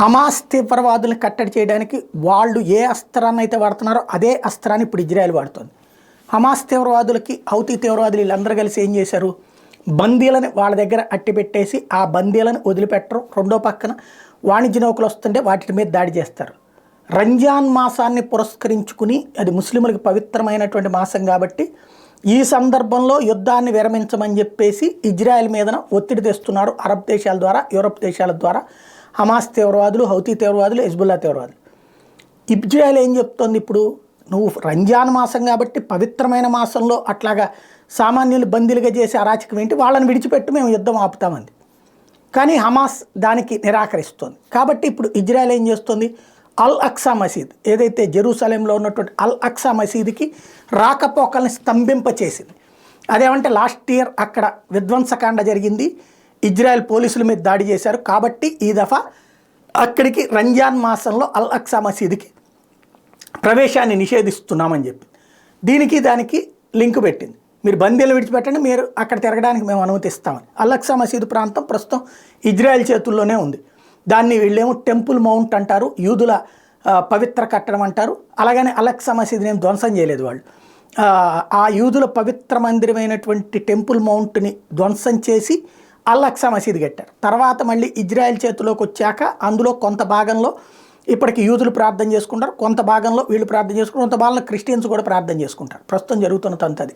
Hamas తీవ్రవాదుల్ని కట్టడి చేయడానికి వాళ్ళు ఏ అస్త్రాన్ని అయితే వాడుతున్నారో అదే అస్త్రాన్ని ఇప్పుడు ఇజ్రాయెల్ వాడుతుంది. హమాస్ తీవ్రవాదులకి హౌతీ తీవ్రవాదులు వీళ్ళందరూ కలిసి ఏం చేశారు, బందీలను వాళ్ళ దగ్గర అట్టిపెట్టేసి ఆ బందీలను వదిలిపెట్టరు. రెండో పక్కన వాణిజ్య నౌకలు వస్తుంటే వాటి మీద దాడి చేస్తారు. రంజాన్ మాసాన్ని పురస్కరించుకుని అది ముస్లింలకు పవిత్రమైనటువంటి మాసం కాబట్టి ఈ సందర్భంలో యుద్ధాన్ని విరమించమని చెప్పేసి ఇజ్రాయెల్ మీదన ఒత్తిడి తెస్తున్నారు అరబ్ దేశాల ద్వారా, యూరప్ దేశాల ద్వారా. హమాస్ తీవ్రవాదులు, హౌతీ తీవ్రవాదులు, హెజ్బుల్లా తీవ్రవాదులు. ఇజ్రాయెల్ ఏం చెప్తోంది, ఇప్పుడు నువ్వు రంజాన్ మాసం కాబట్టి పవిత్రమైన మాసంలో అట్లాగా సామాన్యులు బందీలుగా చేసే అరాచకం ఏంటి, వాళ్ళని విడిచిపెట్టి మేము యుద్ధం ఆపుతామంది. కానీ హమాస్ దానికి నిరాకరిస్తోంది. కాబట్టి ఇప్పుడు ఇజ్రాయెల్ ఏం చేస్తుంది, అల్ అక్సా మసీద్ ఏదైతే జెరూసలేంలో ఉన్నటువంటి అల్ అక్సా మసీద్కి రాకపోకల్ని స్తంభింపచేసింది. అదేమంటే లాస్ట్ ఇయర్ అక్కడ విధ్వంసకాండ జరిగింది, ఇజ్రాయెల్ పోలీసుల మీద దాడి చేశారు. కాబట్టి ఈ దఫా అక్కడికి రంజాన్ మాసంలో అల్ అక్సా మసీద్కి ప్రవేశాన్ని నిషేధిస్తున్నామని చెప్పి దీనికి దానికి లింక్ పెట్టింది. మీరు బందీలు విడిచిపెట్టండి, మీరు అక్కడ తిరగడానికి మేము అనుమతిస్తామని. అల్ అక్సా మసీదు ప్రాంతం ప్రస్తుతం ఇజ్రాయెల్ చేతుల్లోనే ఉంది. దాన్ని వీళ్ళేమో టెంపుల్ మౌంట్ అంటారు, యూదుల పవిత్ర కట్టడం అంటారు. అలాగని అల్ అక్సా మసీదుని ఏం ధ్వంసం చేయలేదు వాళ్ళు. ఆ యూదుల పవిత్ర మందిరమైనటువంటి టెంపుల్ మౌంట్ని ధ్వంసం చేసి అల్ అక్సా మసీదు కట్టారు. తర్వాత మళ్ళీ ఇజ్రాయెల్ చేతిలోకి వచ్చాక అందులో కొంత భాగంలో ఇప్పటికి యూదులు ప్రార్థన చేసుకుంటారు, కొంత భాగంలో వీళ్ళు ప్రార్థన చేసుకుంటారు, కొంత భాగంలో క్రిస్టియన్స్ కూడా ప్రార్థన చేసుకుంటారు. ప్రస్తుతం జరుగుతున్న తంతది.